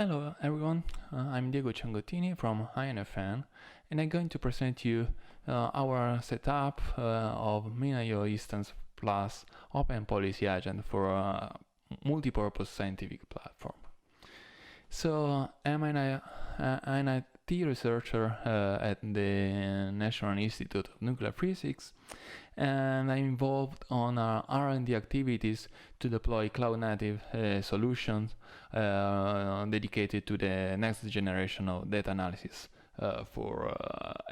Hello everyone, I'm Diego Ciangottini from INFN, and I'm going to present you our setup of MinIO instance plus OpenPolicyAgent for a multi-purpose scientific platform. So I'm an IT researcher at the National Institute of Nuclear Physics, and I'm involved on R&D activities to deploy cloud-native solutions dedicated to the next generation of data analysis for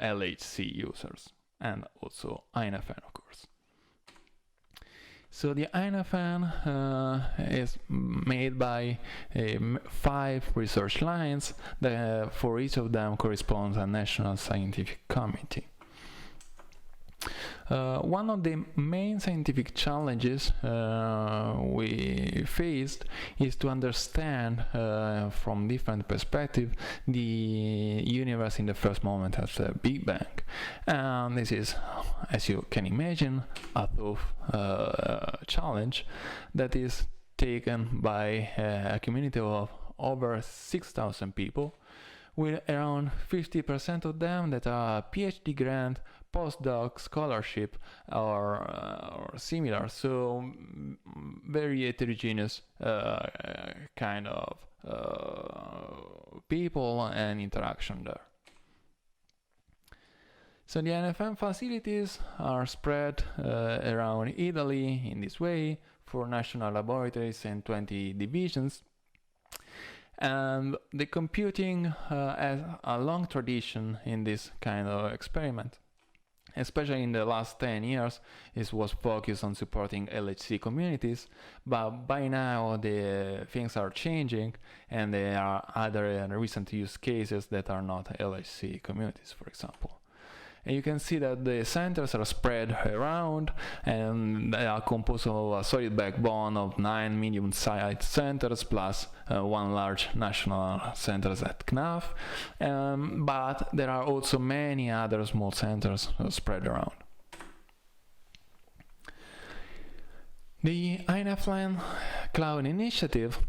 LHC users, and also INFN, of course. So the INFN is made by 5 research lines that for each of them corresponds a national scientific committee. One of the main scientific challenges we faced is to understand from different perspectives the universe in the first moment of the Big Bang. And this is, as you can imagine, a tough challenge that is taken by a community of over 6,000 people, with around 50% of them that are PhD grant, postdoc, scholarship, or similar, so very heterogeneous kind of people and interaction there. So the INFN facilities are spread around Italy in this way, 4 national laboratories and 20 divisions. And the computing has a long tradition in this kind of experiment. Especially in the last 10 years, it was focused on supporting LHC communities, but by now the things are changing and there are other recent use cases that are not LHC communities, for example. And you can see that the centers are spread around, and they are composed of a solid backbone of 9 medium-sized centers plus 1 large national centers at CNAF, but there are also many other small centers spread around. The INFN Cloud Initiative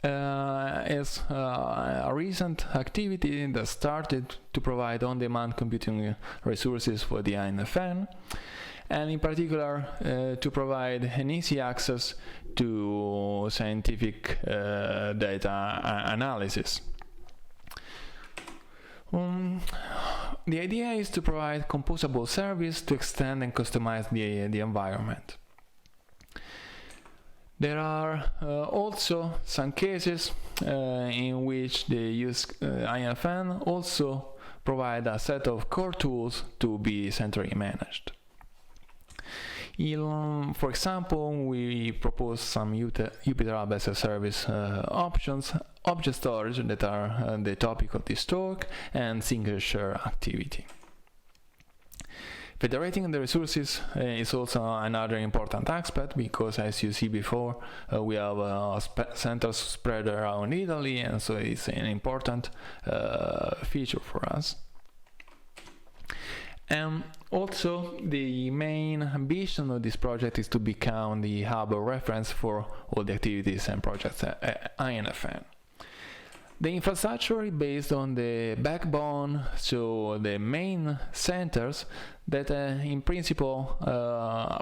is a recent activity that started to provide on-demand computing resources for the INFN, and in particular to provide an easy access to scientific data analysis. The idea is to provide composable service to extend and customize the environment. There are also some cases in which the INFN also provide a set of core tools to be centrally managed. For example, we propose some Jupyter Hub as a service options, object storage that are the topic of this talk, and single share activity. Federating the resources is also another important aspect, because as you see before, we have centers spread around Italy, and so it's an important feature for us. And also, the main ambition of this project is to become the hub of reference for all the activities and projects at INFN. The infrastructure is based on the backbone, so the main centers that in principle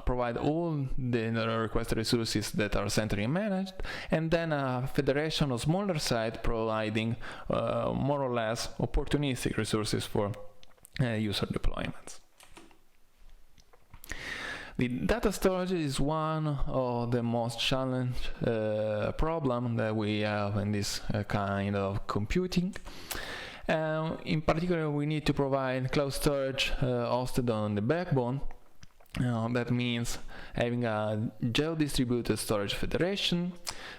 provide all the requested resources that are centrally managed, and then a federation of smaller sites providing more or less opportunistic resources for user deployments. The data storage is one of the most challenging problems that we have in this kind of computing. In particular, we need to provide cloud storage hosted on the backbone. That means having a geo-distributed storage federation,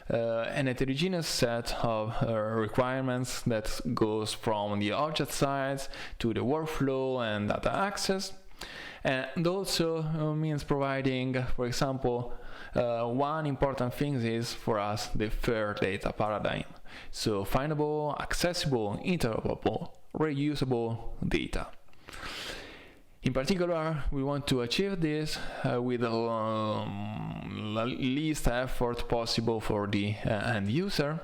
an heterogeneous set of requirements that goes from the object size to the workflow and data access. And also means providing, for example, one important thing is for us the fair data paradigm. So findable, accessible, interoperable, reusable data. In particular, we want to achieve this with the least effort possible for the end user,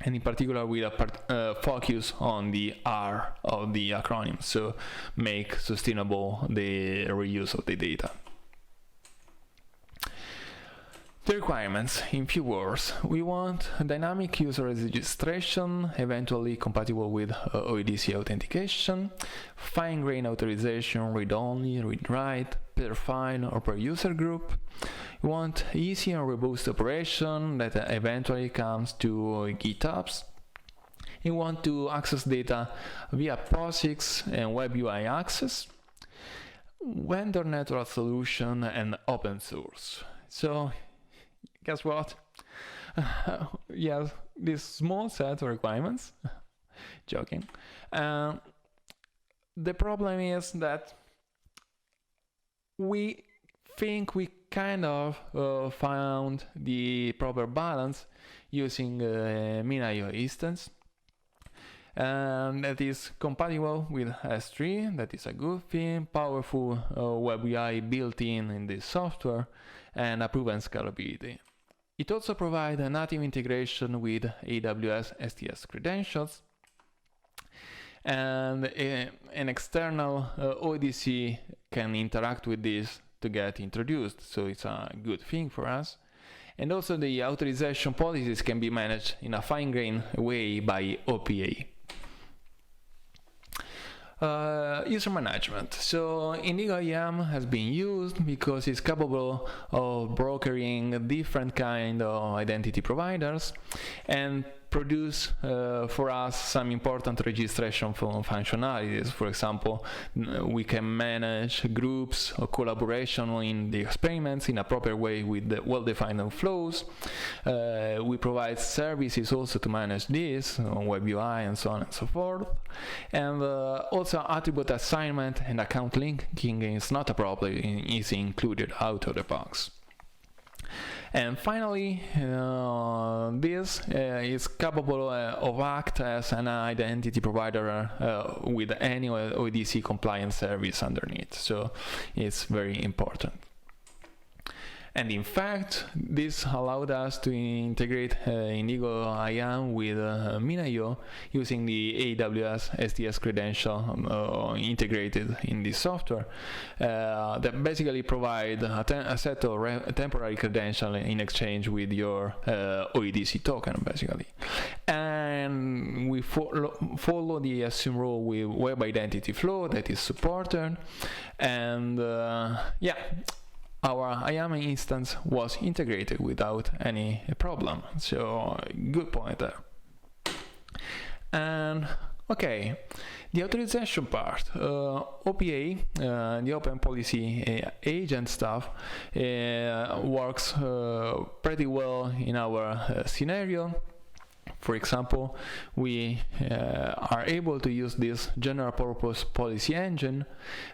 and in particular with a focus on the R of the acronym, so make sustainable the reuse of the data. The requirements, in few words, we want dynamic user registration, eventually compatible with OEDC authentication, fine-grained authorization, read-only, read-write, per file or per user group. We want easy and robust operation that eventually comes to GitHubs. We want to access data via POSIX and Web UI access, vendor network solution, and open source. So, guess what? Yes, this small set of requirements. Joking. The problem is that we think we kind of found the proper balance using MinIO instance, and that is compatible with S3. That is a good thing. Powerful Web UI built in this software, and a proven scalability. It also provides a native integration with AWS STS credentials, and an external OEDC can interact with this to get introduced, so it's a good thing for us. And also the authorization policies can be managed in a fine-grained way by OPA. User management. So Indigo IAM has been used because it's capable of brokering different kind of identity providers and produce for us some important registration functionalities. For example, we can manage groups or collaboration in the experiments in a proper way with the well-defined flows. We provide services also to manage this on Web UI and so on and so forth. And also attribute assignment and account linking is not a problem, is included out of the box. And finally, this is capable of act as an identity provider with any OEDC compliant service underneath, so it's very important. And in fact, this allowed us to integrate Indigo IAM with MinIO using the AWS STS credential integrated in this software that basically provide a set of temporary credentials in exchange with your OEDC token, basically. And we follow the assumed rule with web identity flow that is supported, and yeah, our IAM instance was integrated without any problem, so good point there. And okay, the authorization part, OPA, the OpenPolicyAgent stuff, works pretty well in our scenario. For example, we are able to use this general purpose policy engine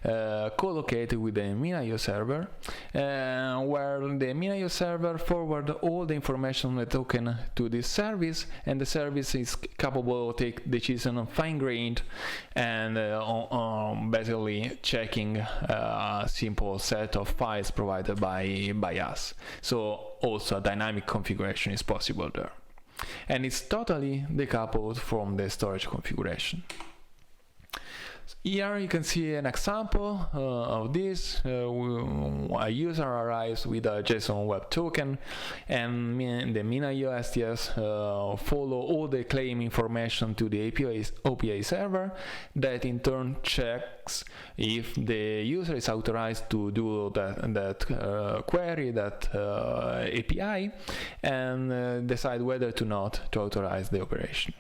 co-located with the MinIO server, where the MinIO server forwards all the information on the token to this service, and the service is capable of take decision on fine-grained and on basically checking a simple set of files provided by us. So also a dynamic configuration is possible there. And it's totally decoupled from the storage configuration. Here you can see an example of this. A user arrives with a JSON web token, and the MinIO STS follow all the claim information to the OPA server, that in turn checks if the user is authorized to do that query, that API, and decide whether to not to authorize the operation.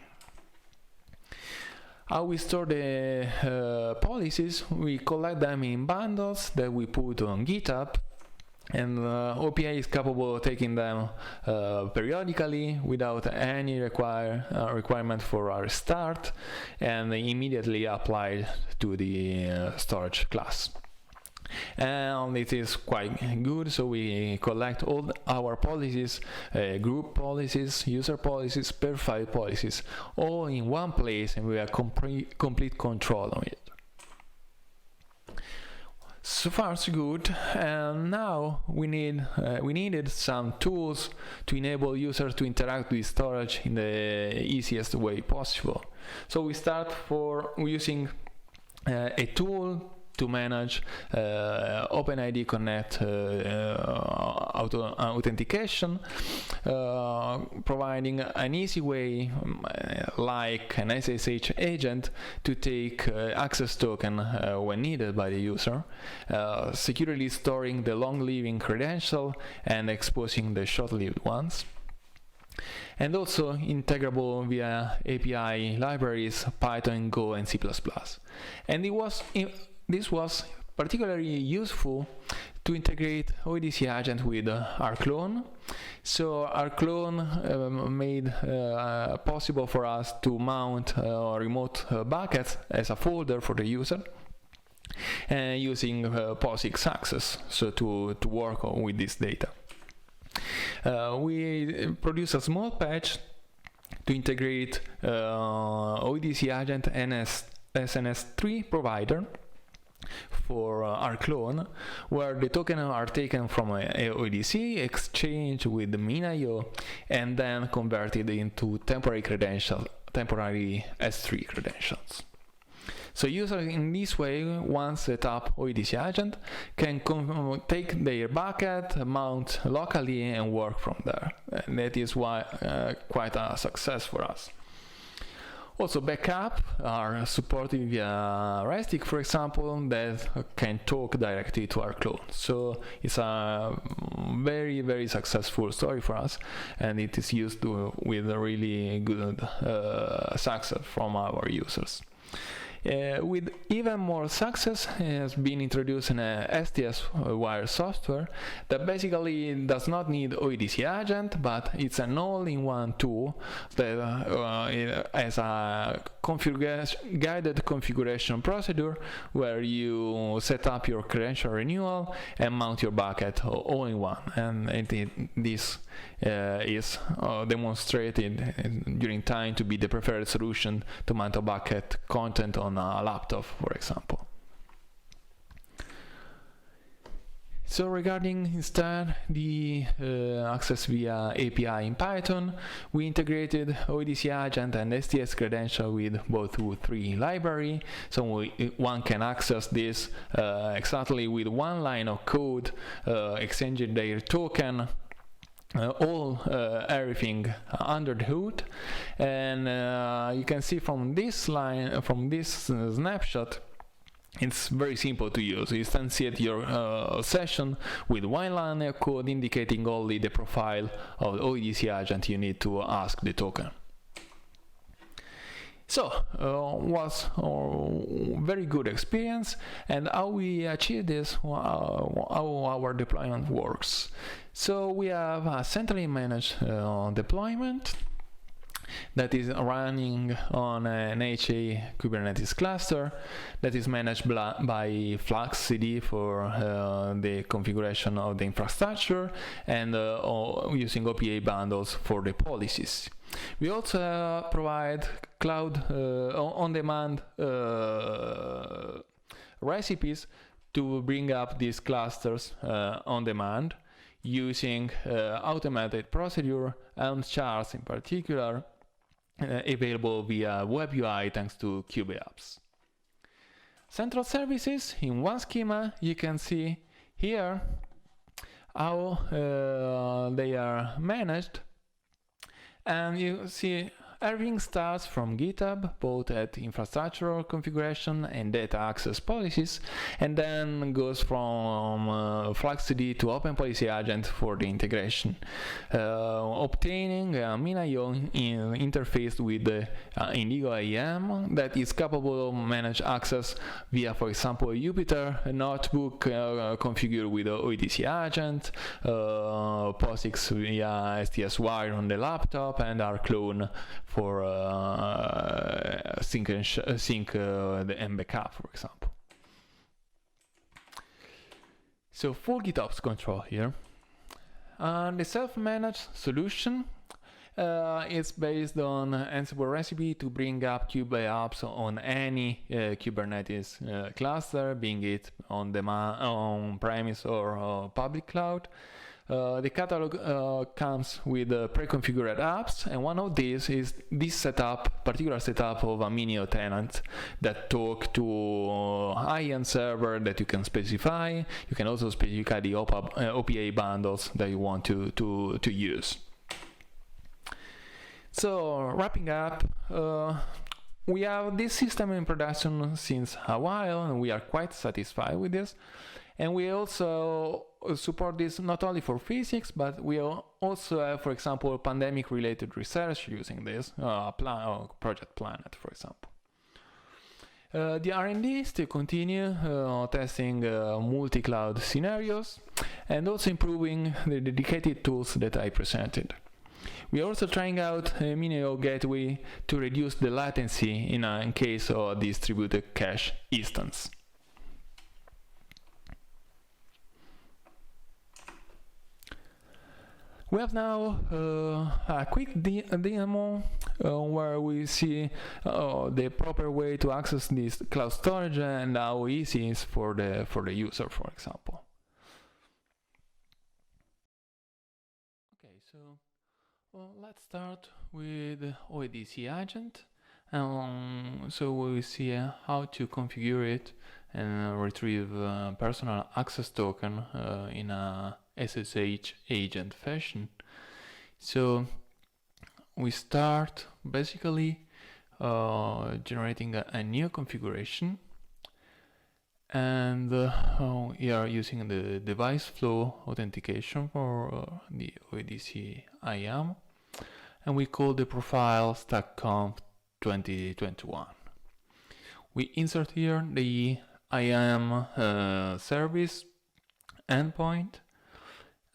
How we store the policies, we collect them in bundles that we put on GitHub, and OPA is capable of taking them periodically without any requirement for a restart, and immediately applied to the storage class. And it is quite good, so we collect all our policies, group policies, user policies, per file policies, all in one place, and we have complete control of it. So far so good, and now we needed some tools to enable users to interact with storage in the easiest way possible. So we start for using a tool to manage OpenID Connect authentication, providing an easy way, like an SSH agent, to take access token when needed by the user, securely storing the long-living credential and exposing the short-lived ones, and also integrable via API libraries Python, Go, and C++. And this was particularly useful to integrate OEDC-Agent with rclone. So rclone made possible for us to mount remote buckets as a folder for the user, and using POSIX access, so to work with this data. We produce a small patch to integrate OEDC-Agent SNS3 provider for rclone, where the tokens are taken from a OEDC, exchanged with the MinIO, and then converted into temporary S3 credentials. So users in this way, once set up OEDC-Agent, can take their bucket, mount locally, and work from there. And that is why quite a success for us. Also, backup are supported via RESTIC, for example, that can talk directly to rclone. So it's a very, very successful story for us, and it is used with a really good success from our users. With even more success has been introduced in a STS wire software that basically does not need OEDC-Agent, but it's an all-in-one tool that has a guided configuration procedure where you set up your credential renewal and mount your bucket all in one. And this is demonstrated during time to be the preferred solution to mount a bucket content on a laptop, for example. So regarding instead the access via API in Python, we integrated OEDC-Agent and STS credential with both 3 library, so one can access this exactly with one line of code, exchanging their token, everything under the hood. And you can see from this snapshot, it's very simple to use. You instantiate your session with one line of code indicating only the profile of the OEDC-Agent you need to ask the token. So, was a very good experience, and how we achieve this, how our deployment works. So we have a centrally managed deployment that is running on an HA Kubernetes cluster that is managed by Flux CD for the configuration of the infrastructure, and using OPA bundles for the policies. We also provide cloud on-demand recipes to bring up these clusters on demand, using automated procedure and charts in particular, available via web UI thanks to kubeapps. Central services in one schema. You can see here how they are managed, and you see everything starts from GitHub, both at infrastructure configuration and data access policies, and then goes from FluxCD to OpenPolicyAgent for the integration, obtaining a MinIO interface with the Indigo IAM that is capable of manage access via, for example, a Jupyter notebook configured with OEDC-Agent, POSIX via STS wire on the laptop, and rclone for sync and backup, for example. So full GitOps control here. The self-managed solution It's based on Ansible recipe to bring up kube apps on any Kubernetes cluster, being it on premise or public cloud. The catalog comes with pre-configured apps, and one of these is this particular setup of a Minio tenant that talk to IAM server that you can specify. You can also specify the OPA bundles that you want to use. So wrapping up, we have this system in production since a while, and we are quite satisfied with this. And we also support this not only for physics, but we also have, for example, pandemic-related research using this, Project Planet, for example. The R&D still continue testing multi-cloud scenarios and also improving the dedicated tools that I presented. We are also trying out a Minio gateway to reduce the latency in case of a distributed cache instance. We have now a quick demo where we see the proper way to access this cloud storage and how easy it is for the user, for example. Okay, so let's start with OpenPolicyAgent. So we will see how to configure it and retrieve personal access token in a SSH agent fashion. So we start basically generating a new configuration, and we are using the device flow authentication for the OpenPolicy IAM, and we call the profile stackconf 2021. We insert here the IAM service endpoint,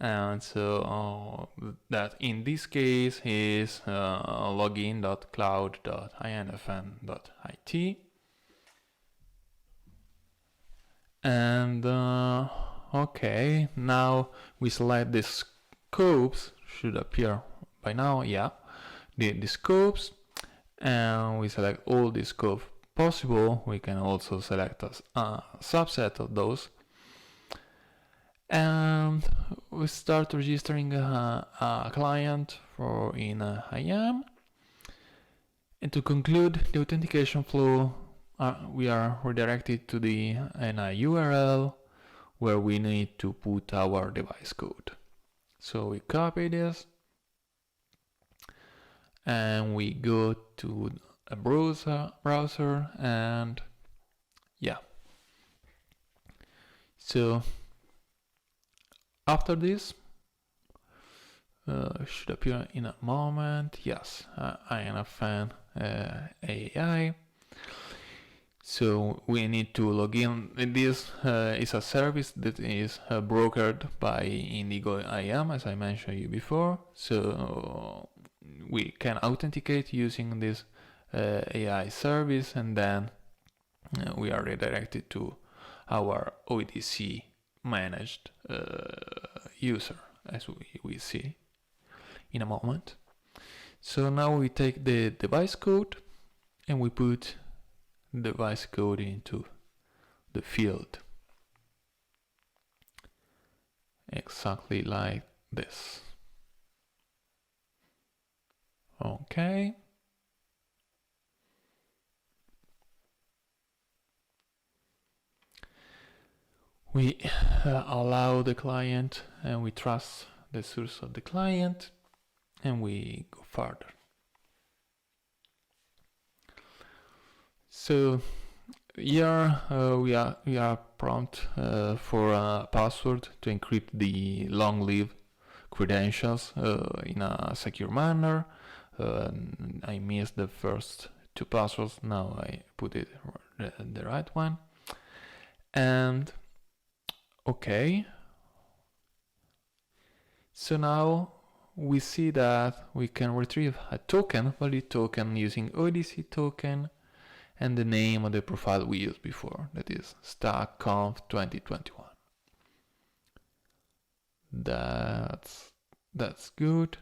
and so that in this case is login.cloud.infn.it. And okay, now we select the scopes, should appear by now, yeah, the scopes, and we select all the scopes possible. We can also select a subset of those, and we start registering a client in IAM. And to conclude the authentication flow, we are redirected to the URL where we need to put our device code. So we copy this and we go to a browser, and yeah. So after this, should appear in a moment. Yes, INFN AI. So we need to log in. This is a service that is brokered by Indigo IAM, as I mentioned you before. So we can authenticate using this AI service, and then we are redirected to our OEDC managed user, as we see in a moment. So now we take the device code and we put device code into the field, exactly like this. Okay. We allow the client, and we trust the source of the client, and we go further. So here we are prompt for a password to encrypt the long-lived credentials in a secure manner. I missed the first two passwords. Now I put it the right one. And okay. So now we see that we can retrieve a token, valid token, using ODC token and the name of the profile we used before, that is stackconf 2021. That's good.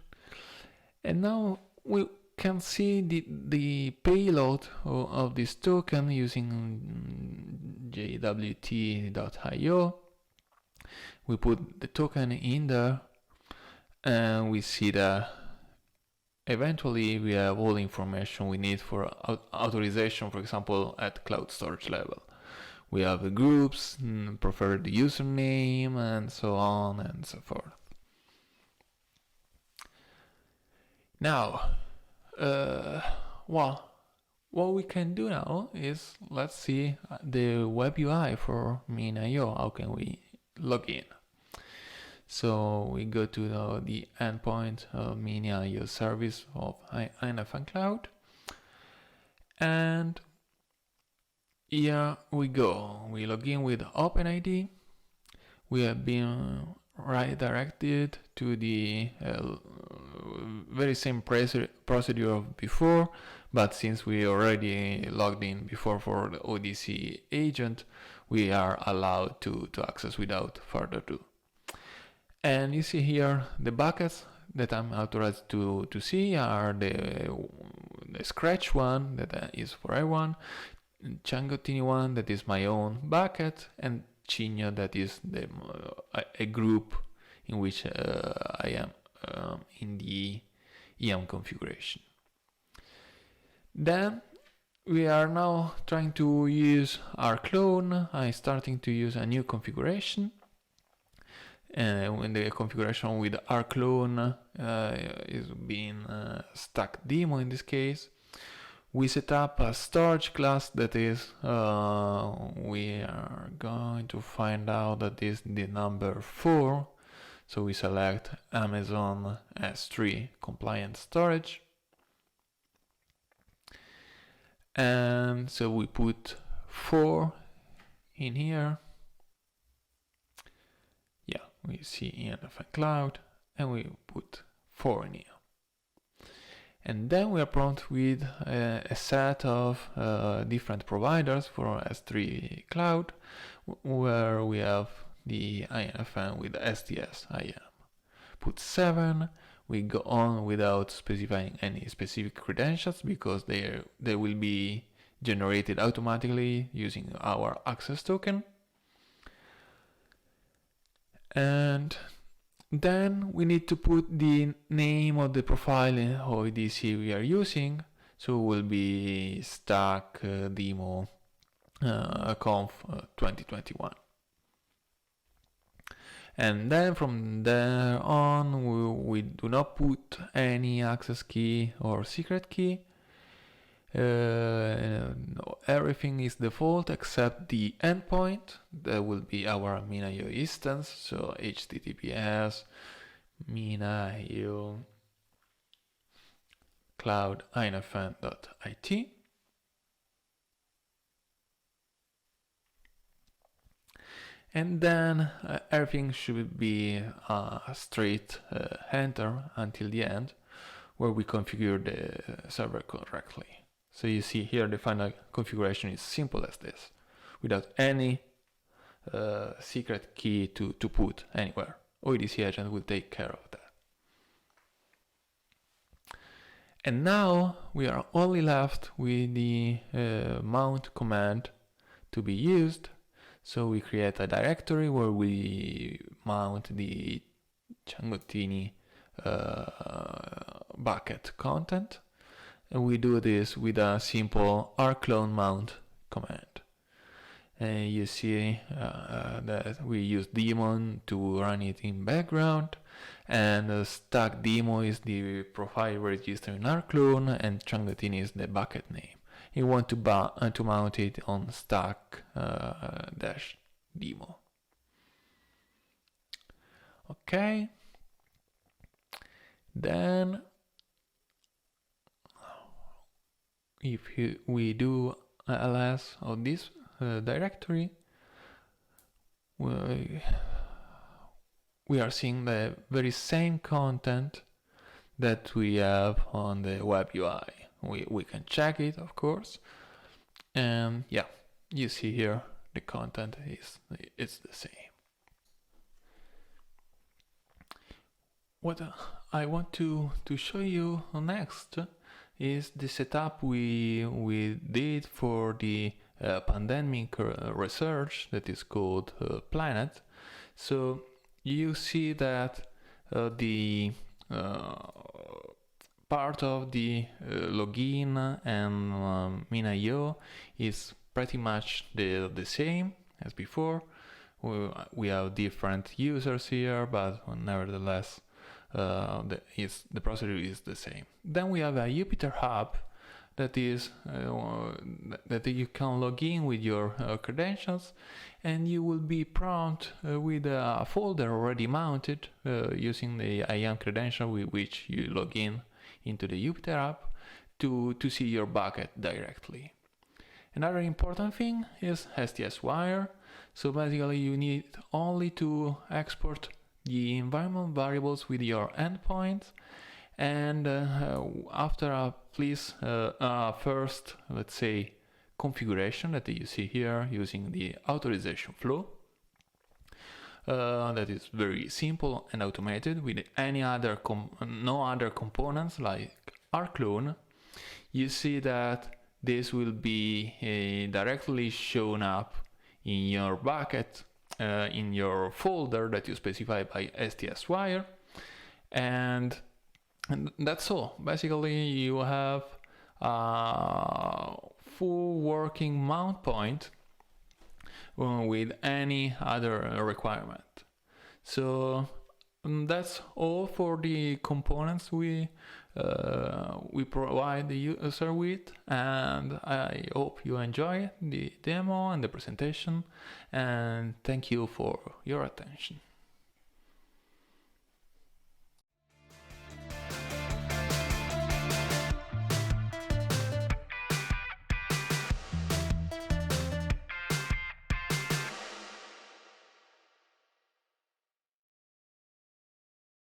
And now we can see the payload of this token using jwt.io. We put the token in there, and we see that eventually we have all the information we need for authorization, for example, at cloud storage level. We have the groups, preferred username, and so on and so forth. Now, well, what we can do now is, let's see the web UI for Min.io. How can we log in? So we go to the endpoint of Min.io service of INFN Cloud, and here we go. We log in with OpenID. We have been redirected to the very same procedure of before, but since we already logged in before for the ODC agent, we are allowed to access without further ado. And you see here the buckets that I'm authorized to see are the Scratch one that is for everyone, Ciangottini one that is my own bucket, and Cigno that is a group in which I am in the IAM configuration. Then we are now trying to use our clone. I'm starting to use a new configuration. And when the configuration with our clone is being stack demo in this case, we set up a storage class that is, we are going to find out that is the number 4. So we select Amazon S3 compliant storage. And so we put 4 in here. Yeah, we see INFN Cloud, and we put 4 in here. And then we are prompted with a set of different providers for S3 Cloud, where we have the INFN with STS IAM. Put 7. We go on without specifying any specific credentials because they will be generated automatically using our access token. And then we need to put the name of the profile in ODC we are using. So it will be stack demo conf 2021. And then from there on, we do not put any access key or secret key. Everything is default except the endpoint. That will be our Min.io instance. So HTTPS Min.io cloud infn.it. And then everything should be a straight enter until the end, where we configure the server correctly. So you see here the final configuration is simple as this, without any secret key to put anywhere. ODCAgent will take care of that. And now we are only left with the mount command to be used. So we create a directory where we mount the Ciangottini bucket content. And we do this with a simple rclone mount command. And you see that we use daemon to run it in background. And stack demo is the profile registered in rclone, and Ciangottini is the bucket name. You want to mount it on stack dash demo. Okay. Then if we do ls of this directory, we are seeing the very same content that we have on the web UI. We can check it, of course, and yeah, you see here the content is the same. what I want to show you next is the setup we did for the pandemic research that is called Planet. So you see that the part of the login and min.io is pretty much the same as before. We have different users here, but nevertheless the procedure is the same. Then we have a Jupyter Hub that is that you can log in with your credentials, and you will be prompt with a folder already mounted using the IAM credential with which you log in into the Jupyter app to see your bucket directly. Another important thing is STS wire. So basically you need only to export the environment variables with your endpoint, and after a first, let's say, configuration that you see here using the authorization flow, that is very simple and automated with any other no other components like rclone. You see that this will be directly shown up in your bucket, in your folder that you specify by STS wire, and that's all. Basically you have a full working mount point with any other requirement. So that's all for the components we provide the user with, and I hope you enjoy the demo and the presentation, and thank you for your attention.